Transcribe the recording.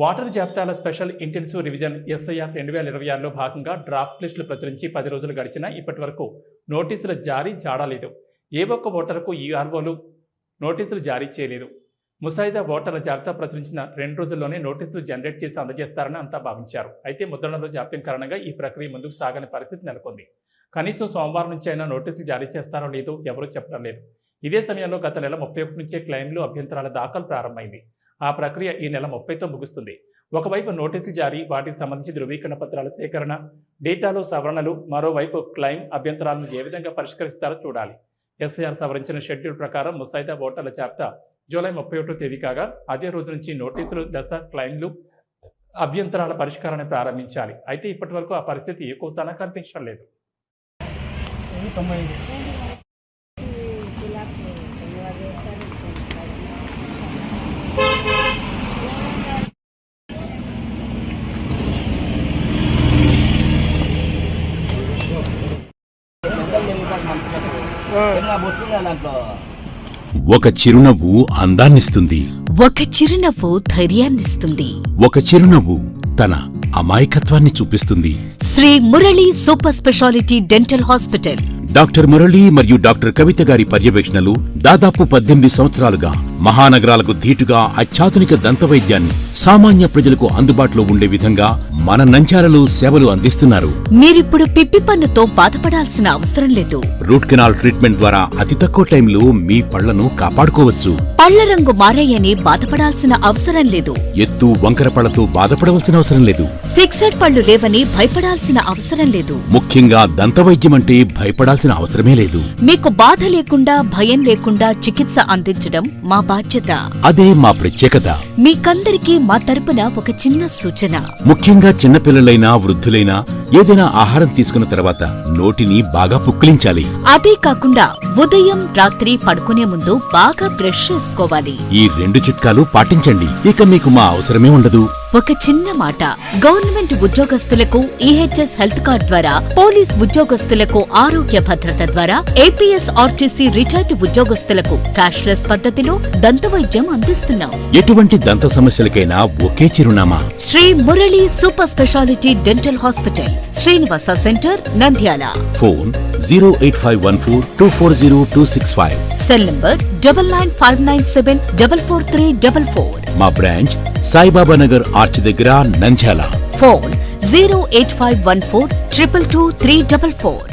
Water జాబితాల special intensive revision SIR 2026లో భాగంగా డ్రాఫ్ట్ లిస్టులు ప్రచురించి 10 రోజులు గడిచినా ఇప్పటి వరకు నోటీసుల జారీ చాడలేదు. ఏ ఒక్క ఓటరుకు ఈఆర్ఓలు నోటీసులు జారీ చేయలేదు. ముసాయిదా ఓటర్ల జాబితా ప్రచురించిన 2 రోజుల్లోనే నోటీసులు జనరేట్ చేసి అందజేస్తారని అంతా భావించారు. అయితే ముద్రణలో జాప్యం కారణంగా ఈ ప్రక్రియ ముందుకు సాగని పరిస్థితి నెలకొంది. కనీసం సోమవారం నుంచి అయినా నోటీసులు జారీ చేస్తారో లేదో ఎవరూ చెప్పడం లేదు. ఇదే సమయంలో గత నెల 31 నుంచే క్లెయిమ్లు అభ్యంతరాల దాఖలు ప్రారంభమైంది. ఆ ప్రక్రియ ఈ నెల 30తో ముగుస్తుంది. ఒకవైపు నోటీసులు జారీ, వాటికి సంబంధించి ధృవీకరణ పత్రాల సేకరణ, డేటాలో సవరణలు, మరోవైపు క్లెయిమ్ అభ్యంతరాలను ఏ విధంగా పరిష్కరిస్తారో చూడాలి. ఎస్ఐఆర్ సవరించిన షెడ్యూల్ ప్రకారం ముసాయిదా ఓటర్ల జాబితా జూలై 31 తేదీ కాగా అదే రోజు నుంచి నోటీసులు దశ, క్లెయిమ్లు, అభ్యంతరాల పరిష్కారాన్ని ప్రారంభించాలి. అయితే ఇప్పటి వరకు ఆ పరిస్థితి ఏ కోసానా కనిపించడం లేదు. ఒక చిరునవ్వు అందాన్నిస్తుంది. ఒక చిరునవ్వు ధైర్యాన్నిస్తుంది. ఒక చిరునవ్వు తన అమాయకత్వాన్ని చూపిస్తుంది. Sri Murali super speciality dental hospital. Doctor Murali మరియు డాక్టర్ కవిత గారి పర్యవేక్షణలు దాదాపు 18 సంవత్సరాలుగా మహానగరాలకు ధీటుగా అత్యాధునిక దంతవైద్యాన్ని సామాన్య ప్రజలకు అందుబాటులో ఉండే విధంగా మన నంద్యాలలో సేవలు అందిస్తున్నారు. మీరిప్పుడు పిప్పి పన్నుతో బాధపడాల్సిన అవసరం లేదు. రూట్ కెనాల్ ట్రీట్మెంట్ ద్వారా అతి తక్కువ టైంలో మీ పళ్లను కాపాడుకోవచ్చు. పళ్ల రంగు మారాయని బాధపడాల్సిన అవసరం లేదు. ఎత్తు వంకర పళ్లతో బాధపడవలసిన అవసరం లేదు. ఫిక్సెడ్ పళ్లు లేవని భయపడాల్సిన అవసరం లేదు. ముఖ్యంగా దంతవైద్యం అంటే భయపడాల్సిన అవసరమే లేదు. మీకు బాధ లేకుండా, భయం లేకుండా చికిత్స అందించడం మా బాధ్యత. అదే మా ప్రత్యేకత. మీకందరికీ మా తరపున ఒక చిన్న సూచన. ముఖ్యంగా చిన్నపిల్లలైనా వృద్ధులైనా ఏదైనా ఆహారం తీసుకున్న తర్వాత నోటిని బాగా పుక్కిలించాలి. అదే కాకుండా ఉదయం, రాత్రి పడుకునే ముందు బాగా బ్రష్ చేసుకోవాలి. ఈ 2 చిట్కాలు పాటించండి. ఇక మీకు మా అవసరమే ఉండదు. ఒక చిన్న మాట, గవర్నమెంట్ ఉద్యోగస్తులకు ఈహెచ్ఎస్ హెల్త్ కార్డ్ ద్వారా, పోలీస్ ఉద్యోగస్తులకు ఆరోగ్య భద్రత ద్వారా, ఏపీఎస్ ఆర్టీసీ రిటైర్డ్ ఉద్యోగస్తులకు క్యాష్లెస్ పద్ధతిలో దంతవైద్యం అందిస్తున్నాం. ఎటువంటి దంత సమస్యలకైనా ఒకే చిరునామా, Sri Murali super speciality dental hospital, Srinivasa centre, Nandyal. Phone 08514240265. Cell number 9959744344. మా బ్రాంచ్ సాయిబాబా నగర్ ఆర్చ్ దగ్గర, నంద్యాల. ఫోన్ 08514222344.